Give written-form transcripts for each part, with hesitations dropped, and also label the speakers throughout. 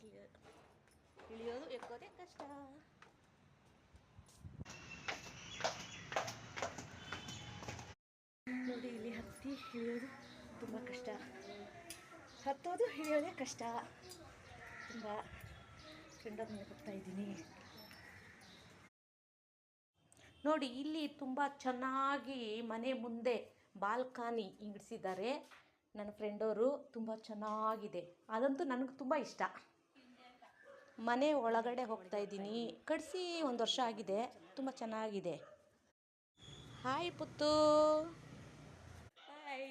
Speaker 1: ಇಳಿಯೋದು ಎಕ್ಕೋದೇ ಕಷ್ಟ. ನೋಡಿ ಇಲ್ಲಿ ಹತ್ತಿ ಇಳಿಯೋದು ತುಂಬ ಕಷ್ಟ, ಹತ್ತೋದು ಇಳಿಯೋದೇ ಕಷ್ಟ. ತುಂಬ ಫ್ರೆಂಡ್ ಅವ್ರ ಮನೆಗೆ ಹೋಗ್ತಾ ಇದ್ದೀನಿ. ನೋಡಿ ಇಲ್ಲಿ ತುಂಬ ಚೆನ್ನಾಗಿ ಮನೆ ಮುಂದೆ ಬಾಲ್ಕನಿ ಇಡಿಸಿದ್ದಾರೆ ನನ್ನ ಫ್ರೆಂಡವರು. ತುಂಬ ಚೆನ್ನಾಗಿದೆ, ಅದಂತೂ ನನಗೆ ತುಂಬ ಇಷ್ಟ. ಮನೆ ಒಳಗಡೆ ಹೋಗ್ತಾ ಇದ್ದೀನಿ. ಕಟ್ಸಿ 1 ವರ್ಷ ಆಗಿದೆ. ತುಂಬ ಚೆನ್ನಾಗಿದೆ. ಹಾಯ್ ಪುತ್ತು. ಹಾಯ್.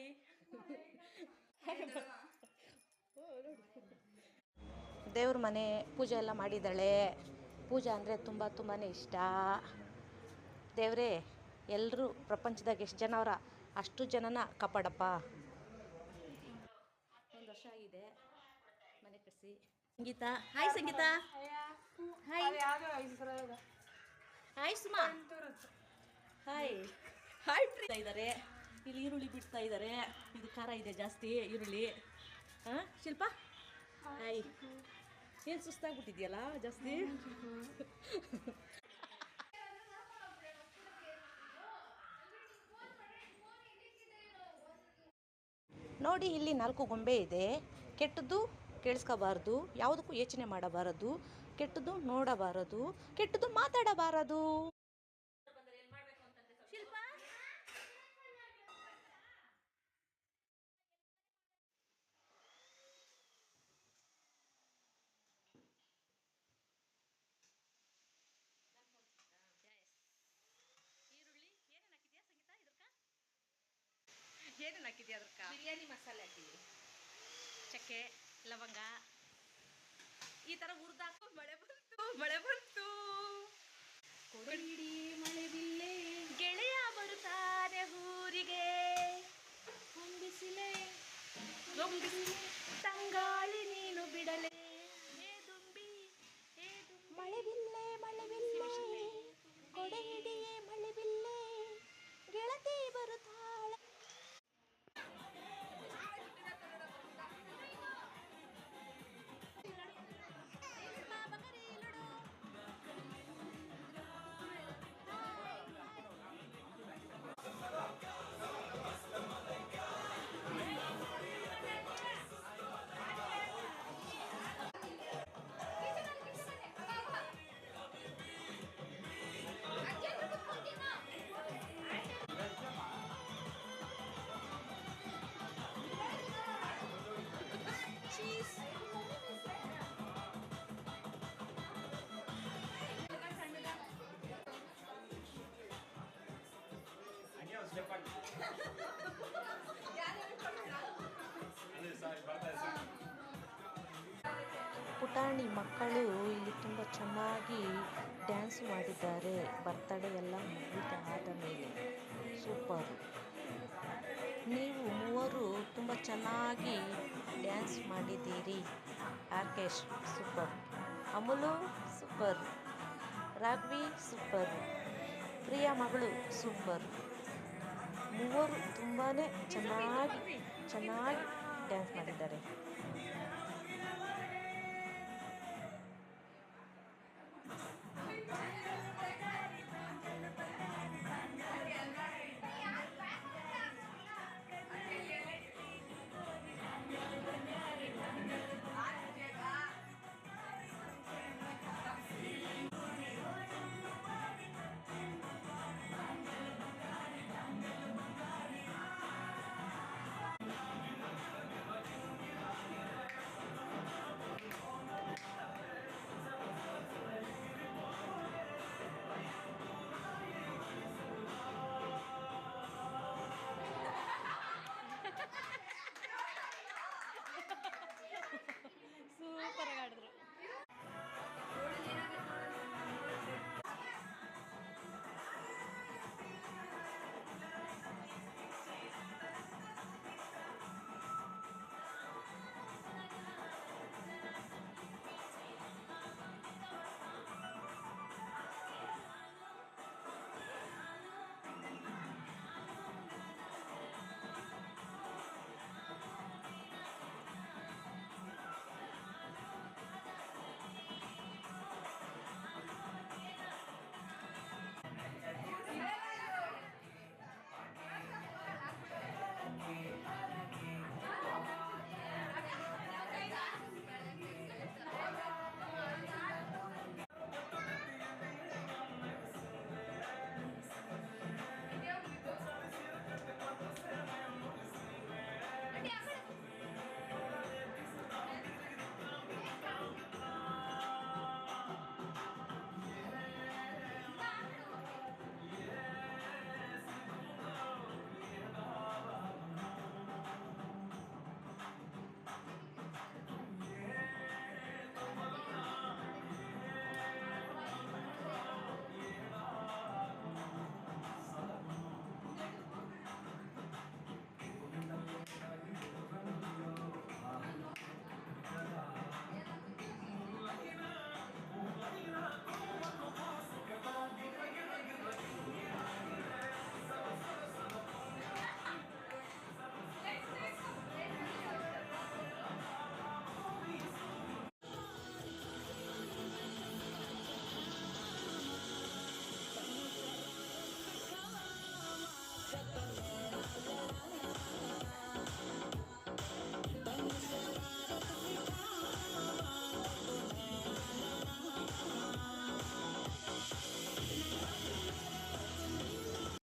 Speaker 1: ದೇವ್ರ ಮನೆ ಪೂಜೆ ಎಲ್ಲ ಮಾಡಿದ್ದಾಳೆ. ಪೂಜೆ ಅಂದರೆ ತುಂಬಾ ಇಷ್ಟ. ದೇವರೇ, ಎಲ್ಲರೂ ಪ್ರಪಂಚದಾಗ ಎಷ್ಟು ಜನ ಅವರ ಅಷ್ಟು ಜನನ ಕಾಪಾಡಪ್ಪ. 1 ವರ್ಷ ಆಗಿದೆ ಮನೆ ಕಟ್ಸಿ. Sangeetha, hi Sangeetha. Hi hi Suma. Hi hi ಬಿಡ್ತಾ ಇದ್ದಾರೆ ಇಲ್ಲಿ. ಈರುಳ್ಳಿ ಬಿಡ್ತಾ ಇದ್ದಾರೆ. ಇದು ಖಾರ ಇದೆ ಜಾಸ್ತಿ ಈರುಳ್ಳಿ. ಹಾಂ ಶಿಲ್ಪ, ಹಾಯ್. ಏನು ಸುಸ್ತಾಗ್ಬಿಟ್ಟಿದೆಯಲ್ಲ ಜಾಸ್ತಿ. ನೋಡಿ ಇಲ್ಲಿ 4 ಗೊಂಬೆ ಇದೆ. ಕೆಟ್ಟದ್ದು ಕೇಳಿಸ್ಕೋಬಾರ್ದು, ಯಾವುದಕ್ಕೂ ಯೋಚನೆ ಮಾಡಬಾರದು, ಕೆಟ್ಟದ್ದು ನೋಡಬಾರದು, ಕೆಟ್ಟದ್ದು ಮಾತಾಡಬಾರದು. ಈರುಳ್ಳಿ ಏನೇನು ಹಾಕಿದ್ಯಾ ಸಂಗೀತ? ಏನೇನು ಹಾಕಿದ್ಯಾ ಅದಕ್ಕೆ? ಬಿರಿಯಾನಿ ಮಸಾಲೆ ಹಾಕಿದ್ವಿ. ಚಕ್ಕೆ, ಲವಂಗ ಈ ಥರ ಹುರಿದಾಕು. ಮಳೆ ಬಂತು ಕೊಡಿಡಿ ಮಳೆ ಬಿಲ್ಲೆ, ಗೆಳೆಯ ಬರುತ್ತಾನೆ ಊರಿಗೆ. ಹೊಂಬಿಸಿಲೆ ತಂಗಾಳಿ ನೀನು ಬಿಡಲೆ, ಮಳೆ ಬಿಲ್ಲೆ ಕೊಡೆ ಹಿಡಿಯೇ ಮಳೆ ಬಿಲ್ಲೆ, ಗೆಳತಿ ಬರುತ್ತಾಳೆ. ಪುಟಾಣಿ ಮಕ್ಕಳು ಇಲ್ಲಿ ತುಂಬ ಚೆನ್ನಾಗಿ ಡ್ಯಾನ್ಸ್ ಮಾಡಿದ್ದಾರೆ. ಬರ್ತಡೇ ಎಲ್ಲ ಮುಗಿದಾದ ಮೇಲೆ. ಸೂಪರು. ನೀವು ಮೂವರು ತುಂಬ ಚೆನ್ನಾಗಿ ಡ್ಯಾನ್ಸ್ ಮಾಡಿದ್ದೀರಿ. Arkesh super, Amulu super, Raghavi super, Priya ಮಗಳು ಸೂಪರ್. ಮೂವರು ತುಂಬಾ ಚೆನ್ನಾಗಿ ಡ್ಯಾನ್ಸ್ ಮಾಡಿದ್ದಾರೆ.